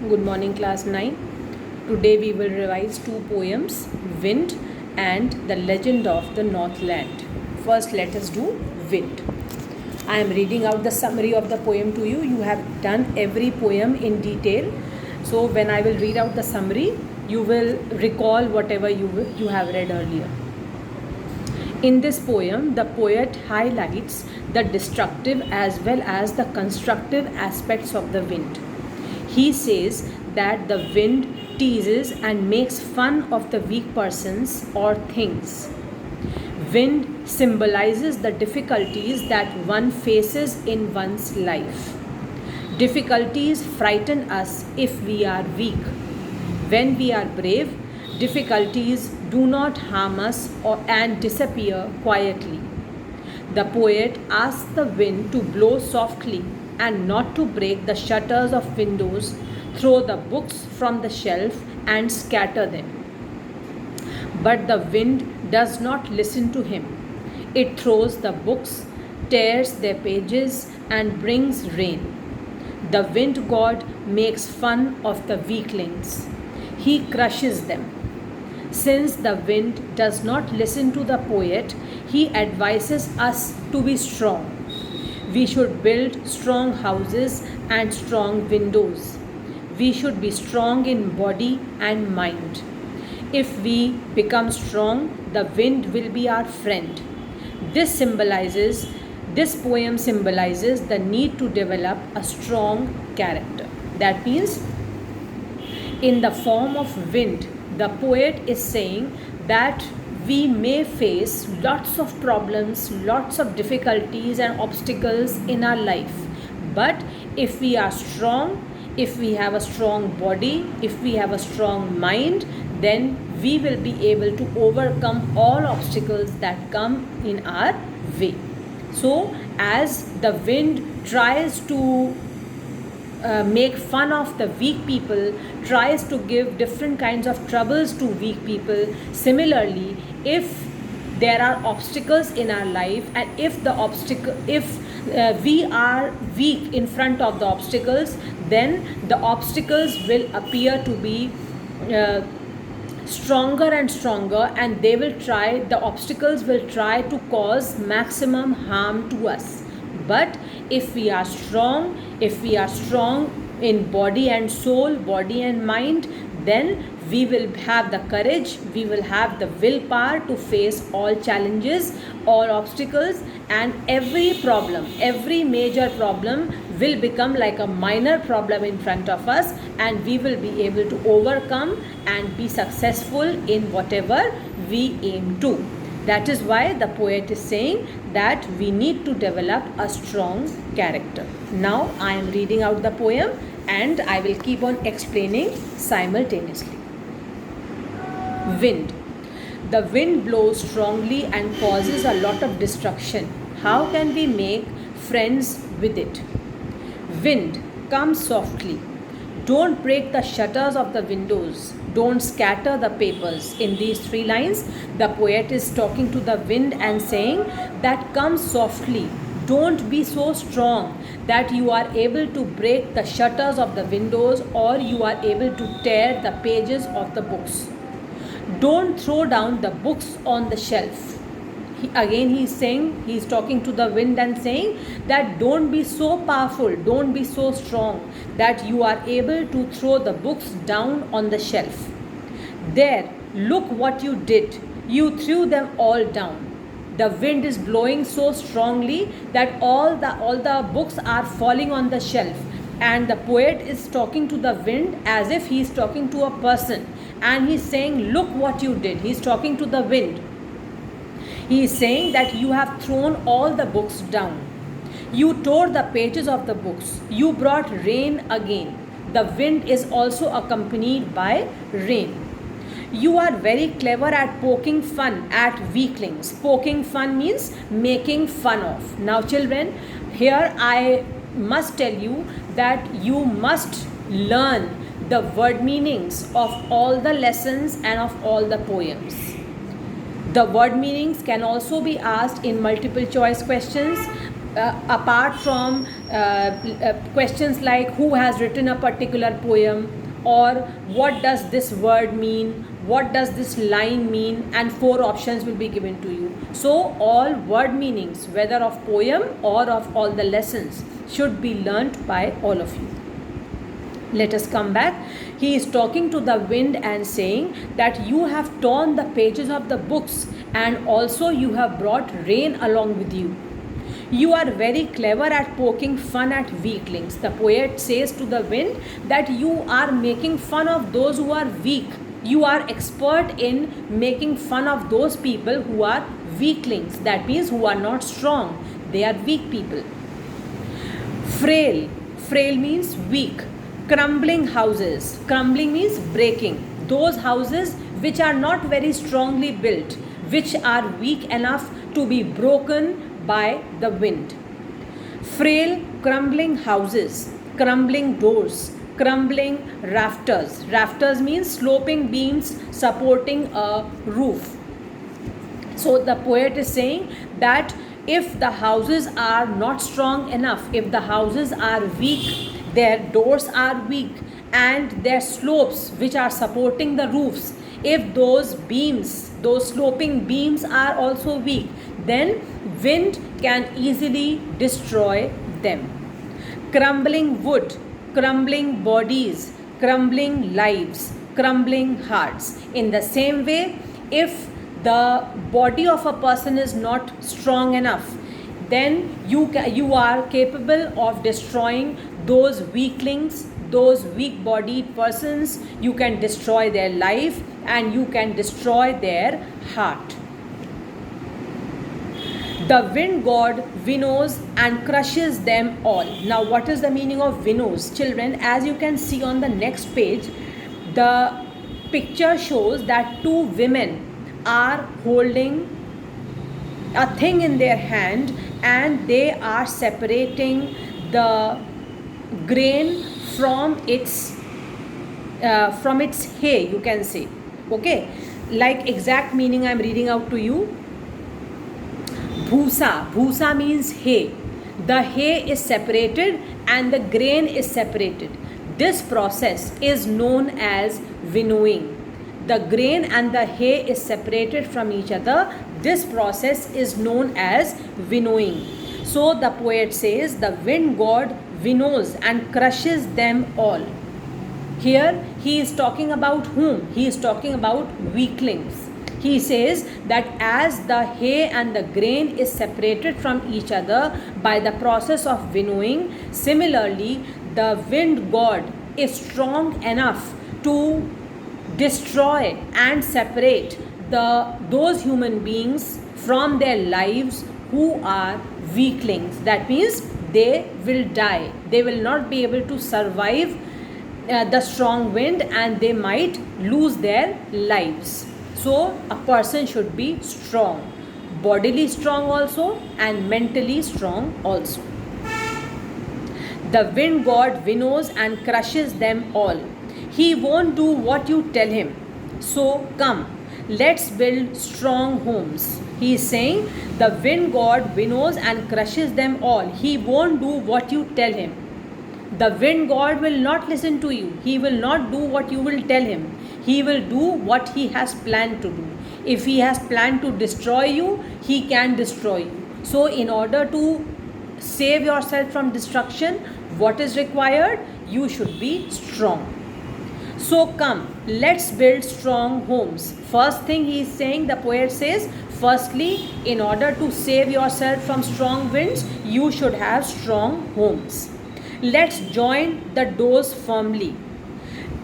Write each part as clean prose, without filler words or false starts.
Good morning, class 9. Today we will revise two poems, Wind and The Legend of the Northland. First, let us do Wind. I am reading out the summary of the poem to you. You have done every poem in detail. So, when I will read out the summary, you will recall whatever you have read earlier. In this poem, the poet highlights the destructive as well as the constructive aspects of the wind. He says that the wind teases and makes fun of the weak persons or things. Wind symbolizes the difficulties that one faces in one's life. Difficulties frighten us if we are weak. When we are brave, difficulties do not harm us and disappear quietly. The poet asks the wind to blow softly and not to break the shutters of windows, throw the books from the shelf and scatter them. But the wind does not listen to him. It throws the books, tears their pages and brings rain. The wind god makes fun of the weaklings. He crushes them. Since the wind does not listen to the poet, he advises us to be strong. We should build strong houses and strong windows. We should be strong in body and mind. If we become strong, the wind will be our friend. This poem symbolizes the need to develop a strong character. That means, in the form of wind, the poet is saying that we may face lots of problems, lots of difficulties and obstacles in our life. But if we are strong, if we have a strong body, if we have a strong mind, then we will be able to overcome all obstacles that come in our way. So, as the wind tries to make fun of the weak people, tries to give different kinds of troubles to weak people. Similarly, if there are obstacles in our life and if we are weak in front of the obstacles, then the obstacles will appear to be stronger and stronger, and the obstacles will try to cause maximum harm to us. But if we are strong in body and soul, body and mind, then we will have the courage, we will have the willpower to face all challenges, all obstacles, and every major problem will become like a minor problem in front of us, and we will be able to overcome and be successful in whatever we aim to. That is why the poet is saying that we need to develop a strong character. Now I am reading out the poem and I will keep on explaining simultaneously. Wind. The wind blows strongly and causes a lot of destruction. How can we make friends with it? Wind, come softly. Don't break the shutters of the windows. Don't scatter the papers. In these 3 lines, the poet is talking to the wind and saying that come softly. Don't be so strong that you are able to break the shutters of the windows or you are able to tear the pages of the books. Don't throw down the books on the shelf. He's talking to the wind and saying that don't be so powerful, don't be so strong that you are able to throw the books down on the shelf. There, look what you did. You threw them all down. The wind is blowing so strongly that all the books are falling on the shelf. And the poet is talking to the wind as if he is talking to a person. And he's saying, look what you did. He's talking to the wind. He is saying that you have thrown all the books down. You tore the pages of the books. You brought rain again. The wind is also accompanied by rain. You are very clever at poking fun at weaklings. Poking fun means making fun of. Now children, here I must tell you that you must learn the word meanings of all the lessons and of all the poems. The word meanings can also be asked in multiple choice questions. apart from questions like who has written a particular poem, or what does this word mean, what does this line mean, and 4 options will be given to you. So all word meanings, whether of poem or of all the lessons, should be learnt by all of you. Let us come back. He is talking to the wind and saying that you have torn the pages of the books, and also you have brought rain along with you. You are very clever at poking fun at weaklings. The poet says to the wind that you are making fun of those who are weak. You are expert in making fun of those people who are weaklings. That means who are not strong. They are weak people. Frail. Frail means weak. Crumbling houses. Crumbling means breaking. Those houses which are not very strongly built, which are weak enough to be broken by the wind. Frail, crumbling houses, crumbling doors, crumbling rafters. Rafters means sloping beams supporting a roof. So the poet is saying that if the houses are not strong enough, if the houses are weak, their doors are weak, and their slopes which are supporting the roofs, if those beams, those sloping beams are also weak, then wind can easily destroy them. Crumbling wood, crumbling bodies, crumbling lives, crumbling hearts. In the same way, if the body of a person is not strong enough, then you are capable of destroying those weaklings, those weak bodied persons. You can destroy their life and you can destroy their heart. The wind god winnows and crushes them all. Now, what is the meaning of winnows? Children, as you can see on the next page, the picture shows that 2 women are holding a thing in their hand, and they are separating the grain from its hay, you can say. Okay, like exact meaning I am reading out to you. Bhusa. Bhusa means hay. The hay is separated and the grain is separated. This process is known as winnowing. The grain and the hay is separated from each other. This process is known as winnowing. So the poet says the wind god winnows and crushes them all. Here he is talking about whom? He is talking about weaklings. He says that as the hay and the grain is separated from each other by the process of winnowing, similarly the wind god is strong enough to destroy and separate those human beings from their lives who are weaklings. That means they will die. They will not be able to survive the strong wind, and they might lose their lives. So a person should be strong, bodily strong also and mentally strong also. The wind god winnows and crushes them all. He won't do what you tell him. So come, let's build strong homes. He is saying the wind god winnows and crushes them all. He won't do what you tell him. The wind god will not listen to you. He will not do what you will tell him. He will do what he has planned to do. If he has planned to destroy you, he can destroy you. So in order to save yourself from destruction, what is required? You should be strong. So come, let's build strong homes. First thing he is saying, the poet says, firstly, in order to save yourself from strong winds, you should have strong homes. Let's join the doors firmly.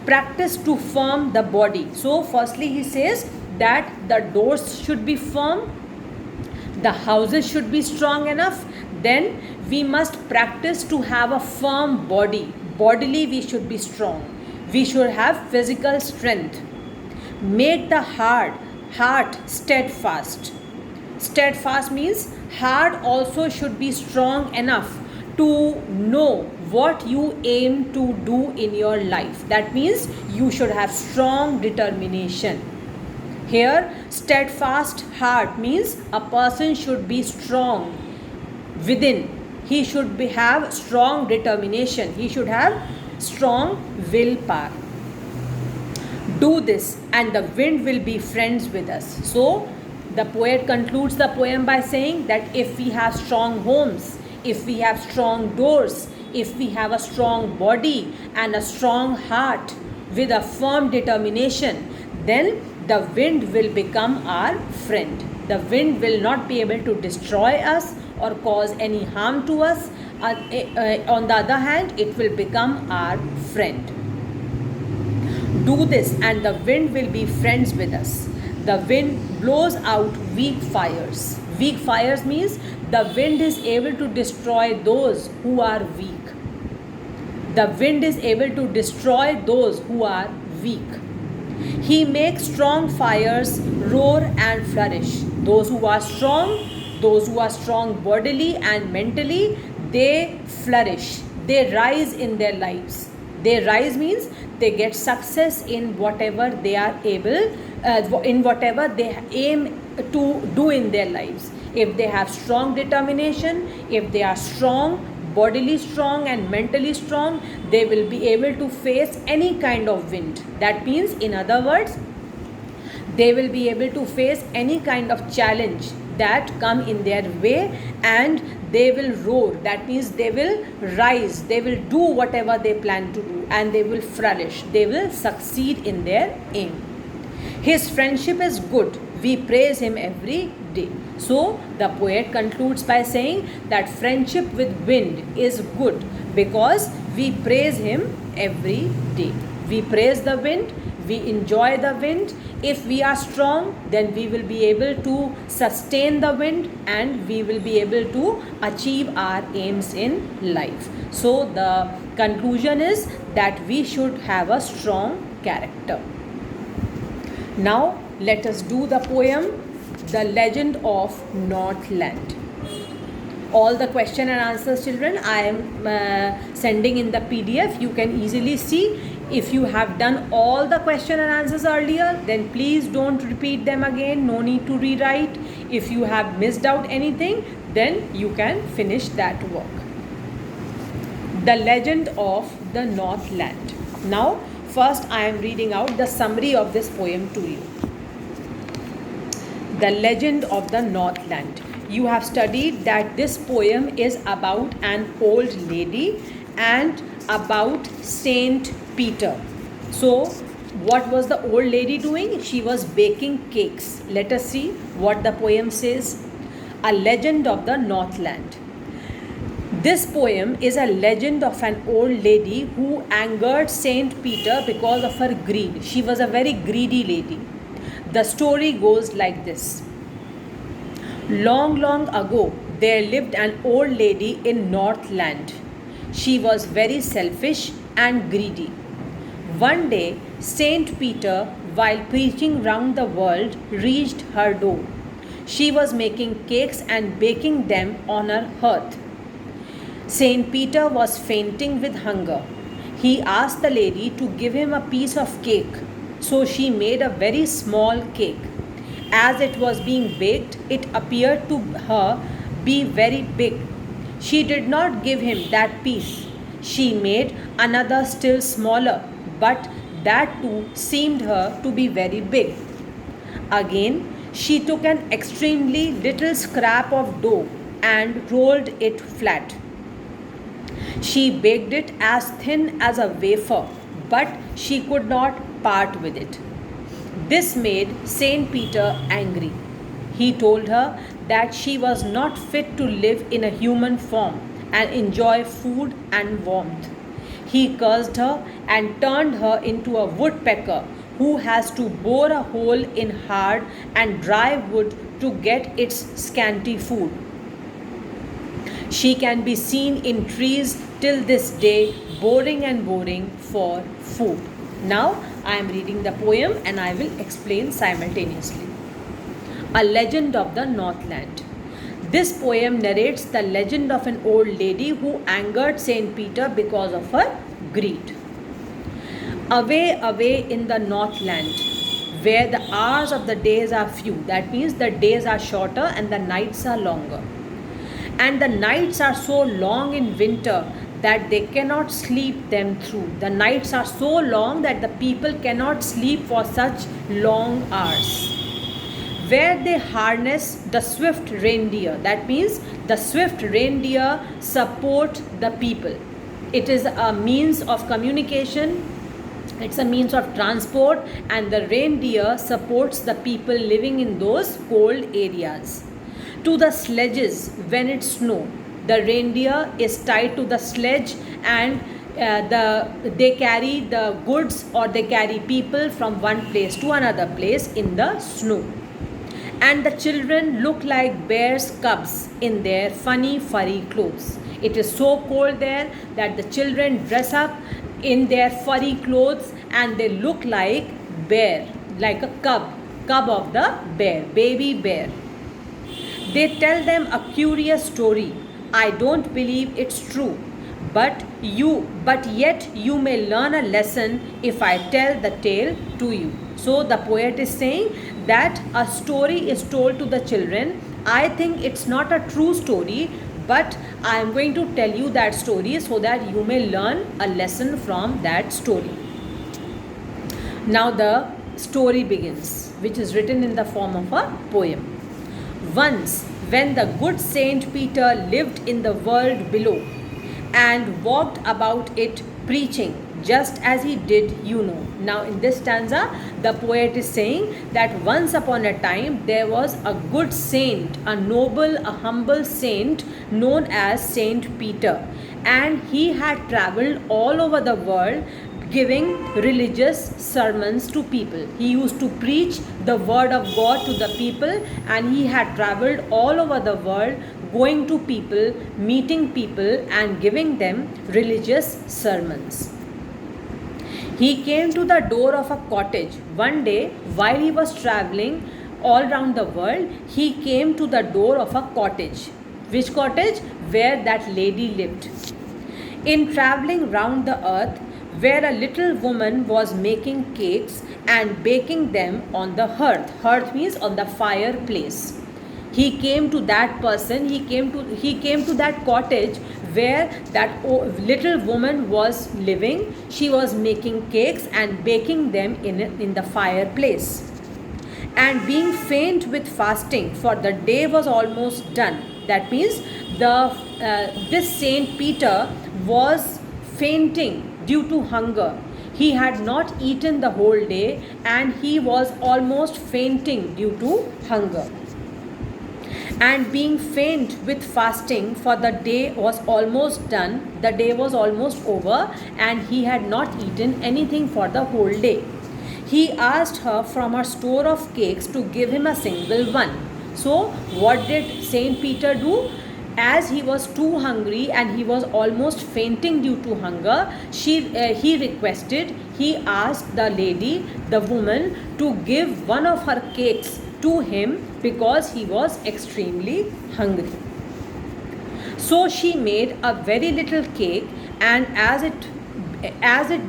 Practice to firm the body. So firstly he says that the doors should be firm, the houses should be strong enough. Then we must practice to have a firm body. Bodily we should be strong. We should have physical strength. Make the heart steadfast. Steadfast means heart also should be strong enough to know what you aim to do in your life. That means you should have strong determination. Here, steadfast heart means a person should be strong within. he should have strong determination, he should have strong willpower. Do this and the wind will be friends with us. So the poet concludes the poem by saying that if we have strong homes, if we have strong doors, if we have a strong body and a strong heart with a firm determination, then the wind will become our friend. The wind will not be able to destroy us or cause any harm to us. On the other hand, it will become our friend. Do this and the wind will be friends with us. The wind blows out weak fires. Weak fires means the wind is able to destroy those who are weak. The wind is able to destroy those who are weak. He makes strong fires roar and flourish. Those who are strong bodily and mentally, they flourish. They rise in their lives. They rise means they get success in whatever they are able, in whatever they aim to do in their lives. If they have strong determination, if they are strong, bodily strong and mentally strong, they will be able to face any kind of wind. That means, in other words, they will be able to face any kind of challenge that come in their way, and they will roar. That means they will rise, they will do whatever they plan to do, and they will flourish, they will succeed in their aim. His friendship is good, we praise him every day. So the poet concludes by saying that friendship with wind is good because we praise him every day. We praise the wind, we enjoy the wind. If we are strong, then we will be able to sustain the wind and we will be able to achieve our aims in life. So the conclusion is that we should have a strong character. Now let us do the poem The Legend of Northland. All the question and answers, children, I am sending in the PDF. You can easily see. If you have done all the question and answers earlier, then please don't repeat them again. No need to rewrite. If you have missed out anything, then you can finish that work. The Legend of the Northland. Now, first I am reading out the summary of this poem to you. The Legend of the Northland. You have studied that this poem is about an old lady and about Saint Peter. So, what was the old lady doing? She was baking cakes. Let us see what the poem says. A Legend of the Northland. This poem is a legend of an old lady who angered Saint Peter because of her greed. She was a very greedy lady. The story goes like this. Long, long ago, there lived an old lady in Northland. She was very selfish and greedy. One day, Saint Peter, while preaching round the world, reached her door. She was making cakes and baking them on her hearth. Saint Peter was fainting with hunger. He asked the lady to give him a piece of cake. So she made a very small cake. As it was being baked, it appeared to her be very big. She did not give him that piece. She made another still smaller, but that too seemed her to be very big. Again, she took an extremely little scrap of dough and rolled it flat. She baked it as thin as a wafer, but she could not part with it. This made Saint Peter angry. He told her that she was not fit to live in a human form and enjoy food and warmth. He cursed her and turned her into a woodpecker who has to bore a hole in hard and dry wood to get its scanty food. She can be seen in trees till this day, boring and boring for food. Now I am reading the poem and I will explain simultaneously. A Legend of the Northland. This poem narrates the legend of an old lady who angered Saint Peter because of her greed. Away, away in the Northland, where the hours of the days are few, that means the days are shorter and the nights are longer, and the nights are so long in winter that they cannot sleep them through. The nights are so long that the people cannot sleep for such long hours. Where they harness the swift reindeer, that means the swift reindeer support the people. It is a means of communication, it's a means of transport, and the reindeer supports the people living in those cold areas. To the sledges when it snows, the reindeer is tied to the sledge, and they carry the goods, or they carry people from one place to another place in the snow. And the children look like bears' cubs in their funny furry clothes. It is so cold there that the children dress up in their furry clothes, and they look like bear, like a cub of the bear, baby bear. They tell them a curious story. I don't believe it's true, but yet you may learn a lesson if I tell the tale to you. So the poet is saying that a story is told to the children. I think it's not a true story, but I am going to tell you that story so that you may learn a lesson from that story. Now the story begins, which is written in the form of a poem. Once, when the good Saint Peter lived in the world below and walked about it preaching, just as he did, you know. Now in this stanza, the poet is saying that once upon a time there was a good saint, a noble, a humble saint known as Saint Peter, and he had travelled all over the world giving religious sermons to people. He used to preach the word of God to the people, and he had travelled all over the world going to people, meeting people, and giving them religious sermons. He came to the door of a cottage. One day, while he was travelling all around the world, he came to the door of a cottage. Which cottage? Where that lady lived. In travelling round the earth, where a little woman was making cakes and baking them on the hearth. Hearth means on the fireplace. He came to that person, he came to that cottage where that little woman was living. She was making cakes and baking them in the fireplace. And being faint with fasting, for the day was almost done. That means this Saint Peter was fainting due to hunger. He had not eaten the whole day, and he was almost fainting due to hunger. And being faint with fasting, for the day was almost done, the day was almost over, and he had not eaten anything for the whole day. He asked her from her store of cakes to give him a single one. So what did Saint Peter do? As he was too hungry and he was almost fainting due to hunger, he asked the lady, the woman, to give one of her cakes to him because he was extremely hungry. So she made a very little cake, and as it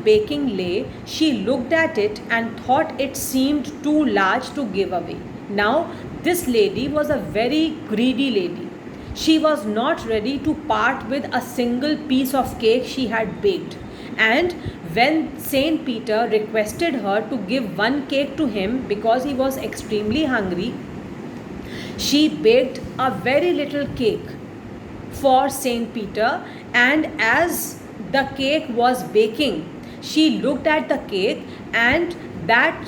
baking lay, she looked at it and thought it seemed too large to give away. Now this lady was a very greedy lady. She was not ready to part with a single piece of cake she had baked. And when Saint Peter requested her to give one cake to him because he was extremely hungry, she baked a very little cake for Saint Peter, and as the cake was baking, she looked at the cake, and that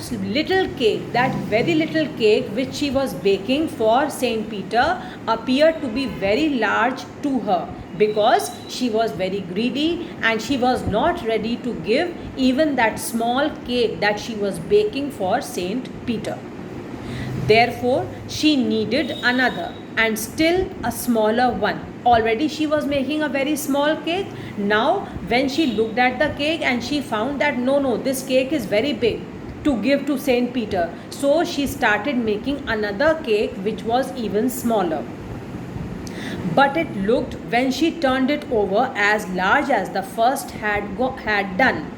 very little cake which she was baking for Saint Peter appeared to be very large to her, because she was very greedy and she was not ready to give even that small cake that she was baking for Saint Peter. Therefore, she needed another and still a smaller one. Already she was making a very small cake. Now, when she looked at the cake and she found that no, this cake is very big to give to Saint Peter. So she started making another cake which was even smaller. But it looked, when she turned it over, as large as the first had done.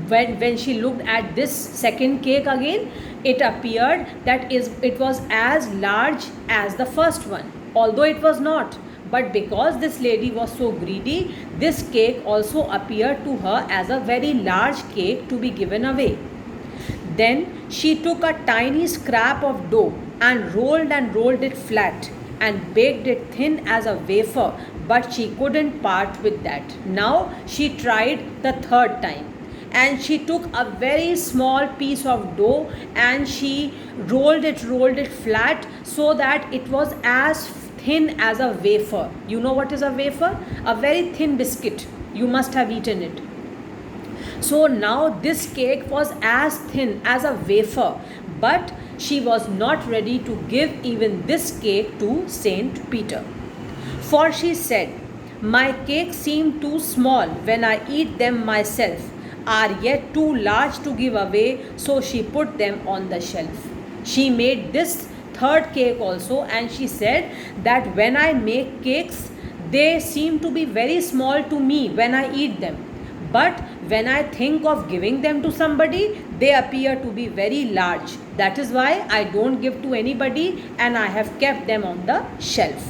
When she looked at this second cake again, it appeared that it was as large as the first one, although it was not. But because this lady was so greedy, this cake also appeared to her as a very large cake to be given away. Then she took a tiny scrap of dough and rolled it flat and baked it thin as a wafer, but she couldn't part with that. Now she tried the third time, and she took a very small piece of dough and she rolled it flat so that it was as thin as a wafer. You know what is a wafer? A very thin biscuit. You must have eaten it. So now this cake was as thin as a wafer, but she was not ready to give even this cake to Saint Peter. For she said, "My cakes seem too small when I eat them myself, are yet too large to give away," so she put them on the shelf. She made this third cake also, and she said that when I make cakes, they seem to be very small to me when I eat them. But when I think of giving them to somebody, they appear to be very large. That is why I don't give to anybody and I have kept them on the shelf.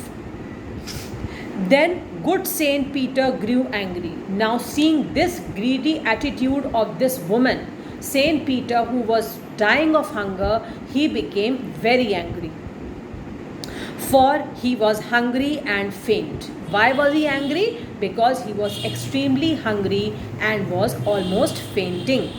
Then good Saint Peter grew angry. Now seeing this greedy attitude of this woman, Saint Peter, who was dying of hunger, he became very angry. For he was hungry and faint. Why was he angry? Because he was extremely hungry and was almost fainting.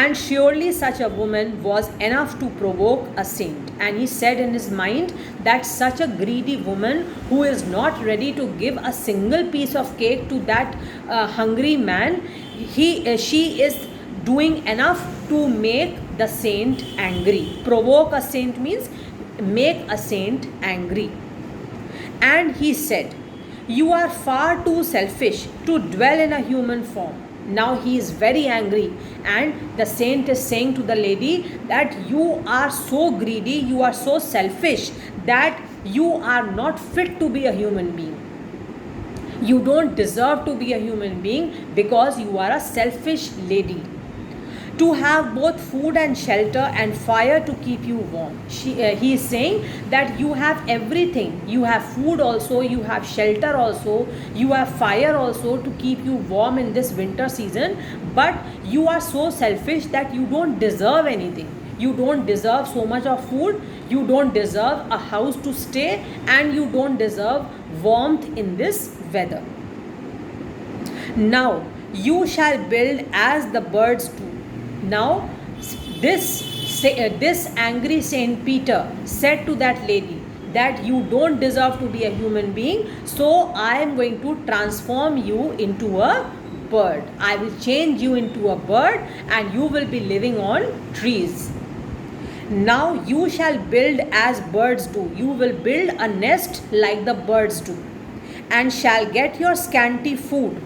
And surely such a woman was enough to provoke a saint. And he said in his mind that such a greedy woman who is not ready to give a single piece of cake to that hungry man, she is doing enough to make the saint angry. Provoke a saint means make a saint angry. And he said, "You are far too selfish to dwell in a human form." Now he is very angry, and the saint is saying to the lady that you are so greedy, you are so selfish that you are not fit to be a human being. You don't deserve to be a human being because you are a selfish lady. To have both food and shelter and fire to keep you warm. He is saying that you have everything. You have food also, you have shelter also, you have fire also to keep you warm in this winter season, but you are so selfish that you don't deserve anything. You don't deserve so much of food, you don't deserve a house to stay, and you don't deserve warmth in this weather. Now you shall build as the birds do. Now this angry Saint Peter said to that lady that you don't deserve to be a human being, so I am going to transform you into a bird. I will change you into a bird and you will be living on trees. Now you shall build as birds do. You will build a nest like the birds do, and shall get your scanty food.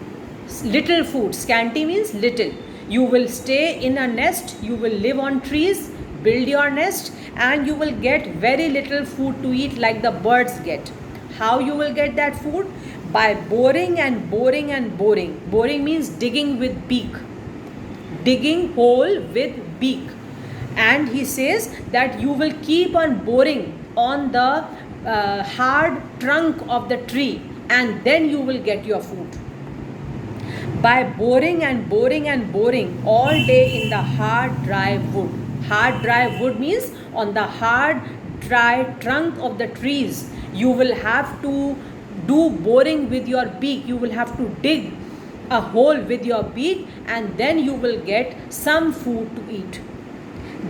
Little food. Scanty means little. You will stay in a nest, you will live on trees, build your nest, and you will get very little food to eat like the birds get. How you will get that food? By boring and boring and boring. Boring means digging with beak. Digging hole with beak. And he says that you will keep on boring on the hard trunk of the tree, and then you will get your food. By boring and boring and boring all day in the hard dry wood. Hard dry wood means on the hard dry trunk of the trees. You will have to do boring with your beak. You will have to dig a hole with your beak, and then you will get some food to eat.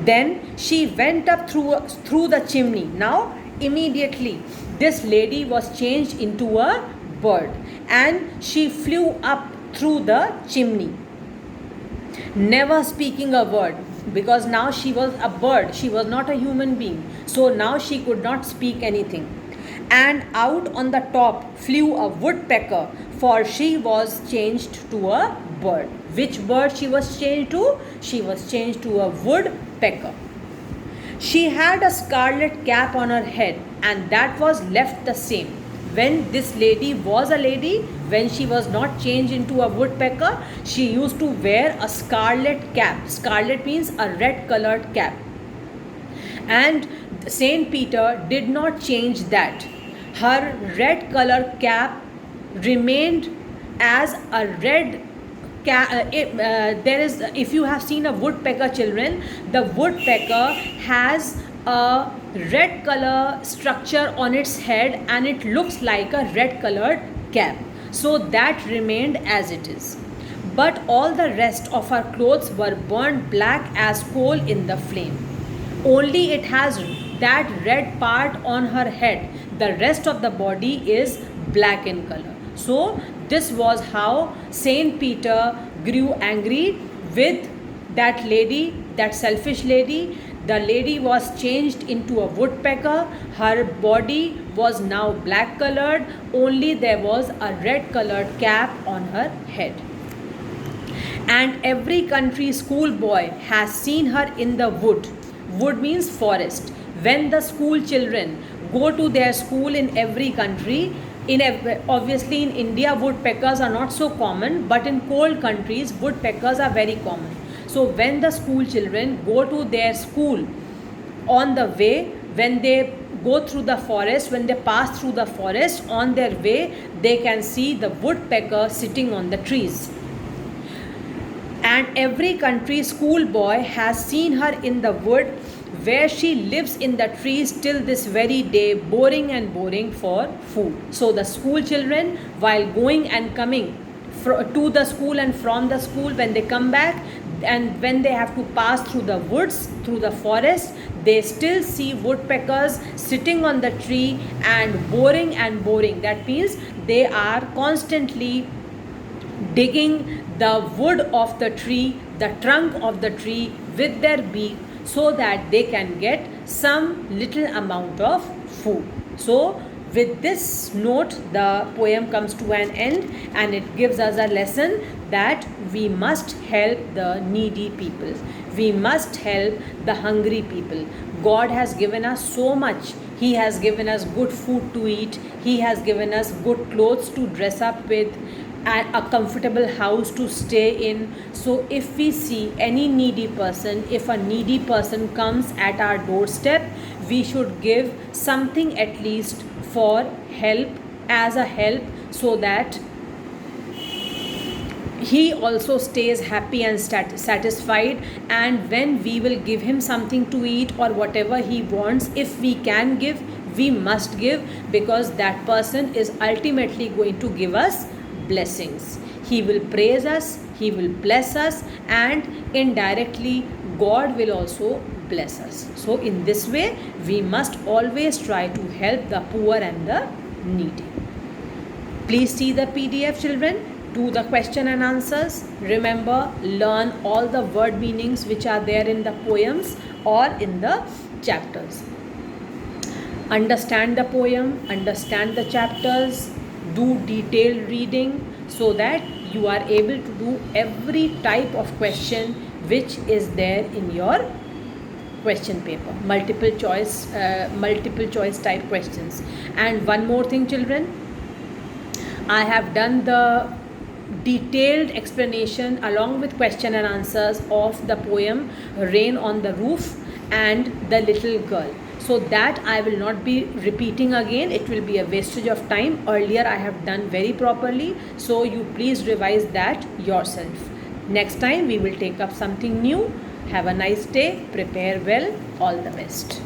Then she went up through the chimney. Now immediately this lady was changed into a bird, and she flew up through the chimney, never speaking a word, because now she was a bird, she was not a human being, so now she could not speak anything. And out on the top flew a woodpecker, for she was changed to a bird. Which bird she was changed to? She was changed to a woodpecker. She had a scarlet cap on her head, and that was left the same. When this lady was a lady, when she was not changed into a woodpecker, she used to wear a scarlet cap. Scarlet means a red colored cap. And Saint Peter did not change that. Her red color cap remained as a red there is, if you have seen a woodpecker, children, the woodpecker has a red color structure on its head and it looks like a red colored cap, so that remained as it is. But all the rest of her clothes were burned black as coal in the flame. Only it has that red part on her head, the rest of the body is black in color. So this was how Saint Peter grew angry with that lady, that selfish lady. The lady was changed into a woodpecker. Her body was now black colored. Only there was a red colored cap on her head. And every country schoolboy has seen her in the wood. Wood means forest. When the school children go to their school in every country, obviously in India woodpeckers are not so common, but in cold countries woodpeckers are very common. So when the school children go to their school, on the way, when they go through the forest, when they pass through the forest, on their way they can see the woodpecker sitting on the trees. And every country schoolboy has seen her in the wood where she lives in the trees till this very day, boring and boring for food. So the school children, while going and coming to the school and from the school, when they come back and when they have to pass through the woods, through the forest, they still see woodpeckers sitting on the tree and boring and boring. That means they are constantly digging the wood of the tree, the trunk of the tree with their beak, so that they can get some little amount of food. So with this note, the poem comes to an end, and it gives us a lesson that we must help the needy people. We must help the hungry people. God has given us so much. He has given us good food to eat. He has given us good clothes to dress up with, and a comfortable house to stay in. So if we see any needy person, if a needy person comes at our doorstep, we should give something at least for help, as a help, so that he also stays happy and satisfied. And when we will give him something to eat or whatever he wants, if we can give, we must give, because that person is ultimately going to give us blessings. He will praise us, he will bless us, and indirectly God will also bless us. So in this way we must always try to help the poor and the needy. Please see the PDF, children. Do the question and answers. Remember, learn all the word meanings which are there in the poems or in the chapters. Understand the poem, understand the chapters, do detailed reading, so that you are able to do every type of question which is there in your question paper, multiple choice type questions. And one more thing, children, I have done the detailed explanation along with question and answers of the poem Rain on the Roof and The Little Girl. So that I will not be repeating again. It will be a wastage of time. Earlier I have done very properly. So you please revise that yourself. Next time we will take up something new. Have a nice day. Prepare well. All the best.